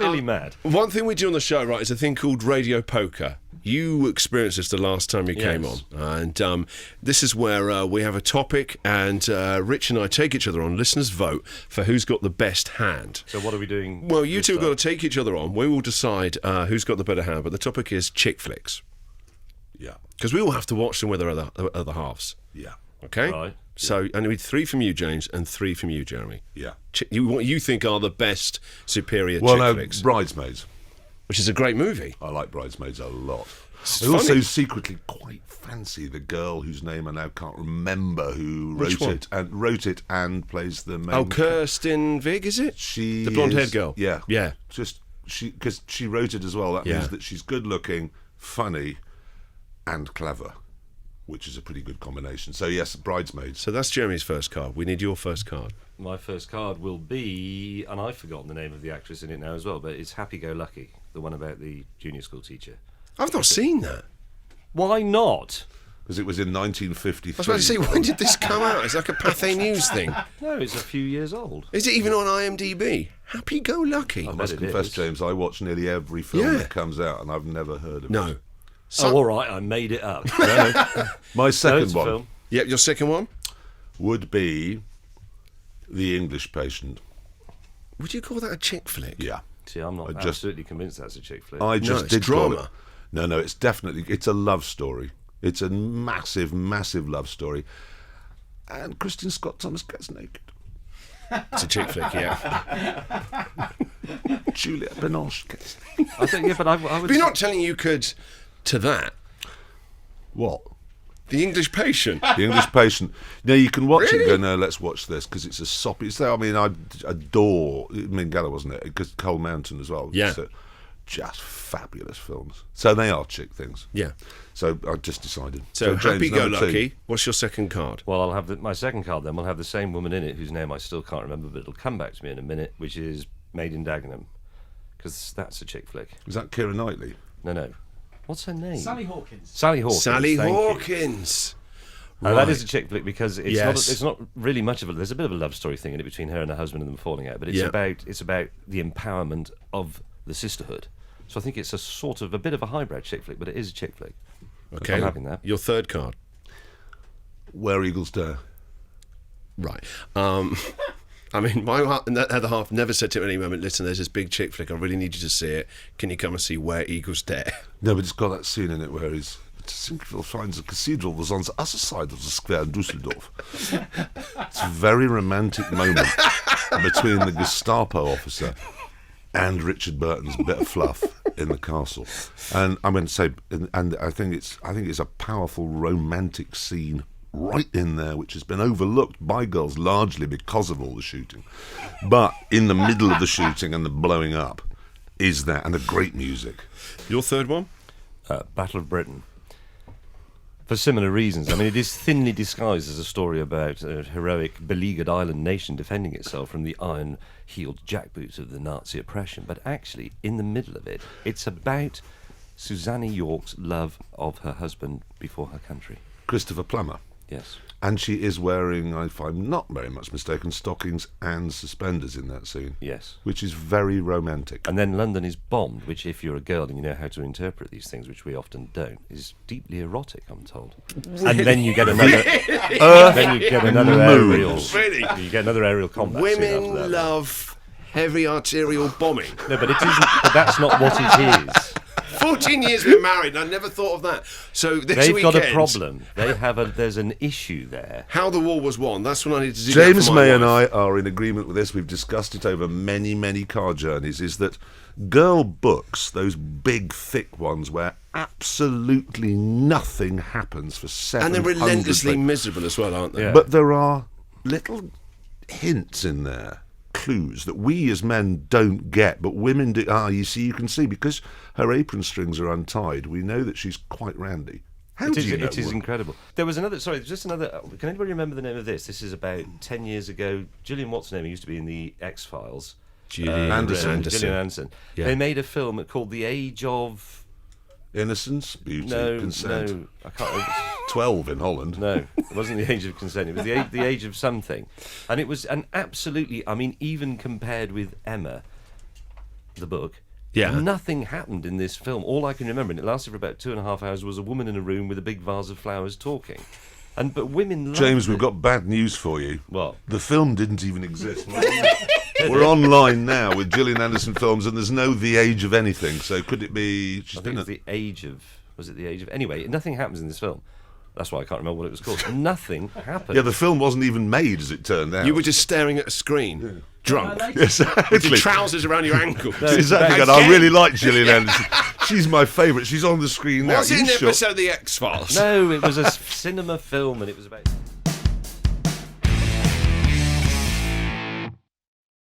clearly mad. One thing we do on the show, right, is a thing called radio poker. You experienced this the last time you came on. And this is where we have a topic and Rich and I take each other on. Listeners vote for who's got the best hand. So what are we doing? Well, you two have got to take each other on. We will decide who's got the better hand. But the topic is chick flicks. Yeah. Because we all have to watch them with our other halves. Yeah. Okay? Right. So, and we need 3 from you, James, and 3 from you, Jeremy. Yeah. What you think are the best superior Well, chick no, flicks. Bridesmaids. Which is a great movie. I like Bridesmaids a lot. It's I also funny. secretly quite fancy the girl whose name I now can't remember who Which wrote it and plays the main. Oh, Kirsten Vig, is it? She the blonde-haired is- girl. Yeah, Yeah. Just because she wrote it as well. That Yeah. means that she's good looking, funny, and clever, which is a pretty good combination. So yes, Bridesmaids. So that's Jeremy's first card. We need your first card. My first card will be, and I've forgotten the name of the actress in it now as well, but it's Happy Go Lucky, the one about the junior school teacher. I've not seen that. Why not? Because it was in 1953. I was about to say, when did this come out? It's like a Pathé News thing. No, it's a few years old. Is it even on IMDb? Happy Go Lucky. I bet must it confess, is. James, I watch nearly every film Yeah. that comes out, and I've never heard of it. No. Oh, all right, I made it up. My No, second it's a one film. Yep, your second one? would be The English Patient. Would you call that a chick flick? Yeah. See, I'm not I just- absolutely convinced that's a chick flick. I just it's did call drama. it. No, it's definitely, it's a love story. It's a massive, massive love story. And Christian Scott Thomas gets naked. It's a chick flick, yeah. Juliette Binoche gets naked. I think, yeah, but I would. But you're not telling you could to that. What? The English Patient. The English Patient. Now you can watch it Really? and go, no, let's watch this, because it's a soppy. So, I mean, I adore Minghella, wasn't it? Because Coal Mountain as well. Yeah. So, just fabulous films. So they are chick things. Yeah. So I just decided. So, James, Happy Go number two. Lucky. What's your second card? Well, I'll have my second card then. We'll have the same woman in it whose name I still can't remember, but it'll come back to me in a minute, which is Made in Dagenham. Because that's a chick flick. Was that Keira Knightley? No. What's her name? Sally Hawkins. Sally Hawkins. Sally thank you. Hawkins. That Right. is a chick flick because it's Yes. it's not really much of a. There's a bit of a love story thing in it between her and her husband and them falling out, but it's Yeah. about the empowerment of the sisterhood. So I think it's a sort of a bit of a highbrow chick flick, but it is a chick flick. Okay. I'm having that. Your third card. Where Eagles Dare. Right. I mean, my other half never said to me at any moment, listen, there's this big chick flick, I really need you to see it. Can you come and see Where Eagles Dare? No, but it's got that scene in it where he's. Sinkerville finds a cathedral was on the other side of the square in Dusseldorf. It's a very romantic moment between the Gestapo officer and Richard Burton's bit of fluff in the castle. And I'm going to say, and I think it's a powerful romantic scene right in there, which has been overlooked by girls largely because of all the shooting. But in the middle of the shooting and the blowing up is that, and the great music. Your third one? Battle of Britain. For similar reasons. I mean, it is thinly disguised as a story about a heroic, beleaguered island nation defending itself from the iron-heeled jackboots of the Nazi oppression. But actually, in the middle of it, it's about Susanna York's love of her husband before her country. Christopher Plummer. Yes. And she is wearing, if I'm not very much mistaken, stockings and suspenders in that scene. Yes. Which is very romantic. And then London is bombed, which, if you're a girl and you know how to interpret these things, which we often don't, is deeply erotic, I'm told. And then you get another, then you get another aerial, Really? you get another aerial combat. scene after Women that. love heavy arterial bombing. No, but it isn't. But that's not what it is. 14 years been married, and I never thought of that. So this They've weekend, got a problem. There's an issue there. How the war was won. That's what I need to do. James for my May and wife. I are in agreement with this. We've discussed it over many, many car journeys, is that girl books, those big, thick ones where absolutely nothing happens for 700 And they're relentlessly pages. miserable as well, aren't they? Yeah. But there are little hints in there, clues that we as men don't get, but women do. You see, you can see, because her apron strings are untied, we know that she's quite randy. How do you know? It is incredible. There was another. Sorry, just another. Can anybody remember the name of this? This is about 10 years ago. Gillian, what's her name? Used to be in the X-Files. Gillian Anderson. Gillian Anderson. Yeah. They made a film called The Age of. Innocence, beauty, No, consent. I can't. 12 in Holland. No, it wasn't The Age of Consent. It was the age of something, and it was an absolutely. I mean, even compared with Emma, the book. Yeah. Nothing happened in this film. All I can remember, and it lasted for about 2.5 hours, was a woman in a room with a big vase of flowers talking. But women loved James, it. we've got bad news for you. What? The film didn't even exist. We're online now with Gillian Anderson films, and there's no The Age of anything. So could it be? I think it was the age of. Was it the age of? Anyway, nothing happens in this film. That's why I can't remember what it was called. Nothing happened. Yeah, the film wasn't even made, as it turned out. You were just staring at a screen, drunk, exactly. with your trousers around your ankles. Exactly. And I really like Gillian Anderson. She's my favourite. She's on the screen now. Was it You an shot- episode of The X-Files? No, it was a cinema film, and it was about.